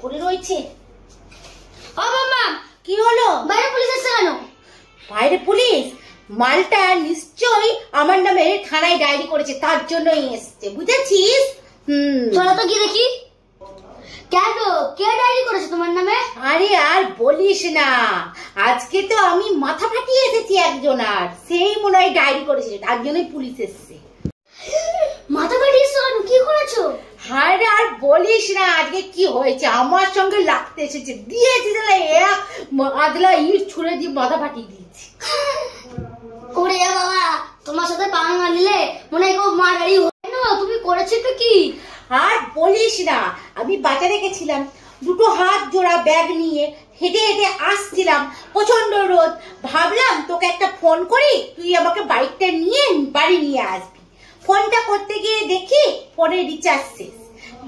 করে রয়েছে। ও মামা, কি হলো? বাইরে পুলিশ এসে কেন? বাইরে পুলিশ? মালটা নিশ্চয়ই আমার নামে থানায় ডায়েরি করেছে, তার জন্যই এসছে, বুঝেছিস? চলো তো গিয়ে দেখি। কেন, কে ডায়েরি করেছে তোমার নামে? আরে আর বলিস না, আজকে তো আমি মাথা ফাটিয়ে এসেছি একজন, আর সেই মনে হয় ডায়েরি করেছে, তার জন্যই পুলিশ এসছে। মাথা ফাটিয়েছো কেন, কি করেছো? আরে আর বলিস না, আজকে কি হয়েছে, আমার সঙ্গে লাগতে এসেছে, দিয়েছি আদলা ইট ছুঁড়ে দিয়ে মাথা ফাটিয়ে দিয়েছি। ওরে বাবা, তোমার সাথে পাঙ্গা নিলে মনে হয় কেউ মারারি হয় না, তুমি করেছো তো কি? আর বলিস না, আমি বাজারে গেছিলাম, দুটো হাত জোড়া ব্যাগ নিয়ে হেঁটে হেঁটে আসছিলাম, প্রচন্ড রোদ, ভাবলাম তোকে একটা ফোন করি, তুই আমাকে বাইকটা নিয়ে বাড়ি নিয়ে আসবি। ফোনটা করতে গিয়ে দেখি ফোনে রিচার্জ শেষ,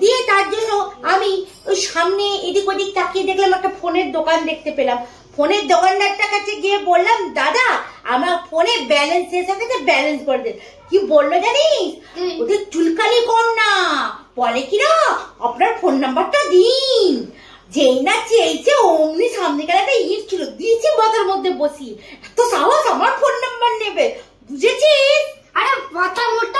দিয়ে তার জন্য আমি ওই সামনে এদিক ওদিক তাকিয়ে দেখলাম একটা ফোনের দোকান দেখতে পেলাম। ফোনের দোকানদারটার কাছে গিয়ে বললাম, দাদা আমার ফোনে ব্যালেন্স শেষ হয়ে গেছে, ব্যালেন্স করে দেন। কি বললো জানিস? ওদের চুলকানি কম না, বলে কিনা আপনার ফোন নাম্বারটা দিন। যেই না চেয়েছে অমনি সামনে গেলে একটা ইট ছিল, দিয়েছি মাথার মধ্যে বসিয়ে। এত সাহস আমার ফোন নাম্বার নেবে, বুঝেছিস? আরে মাথা মোটা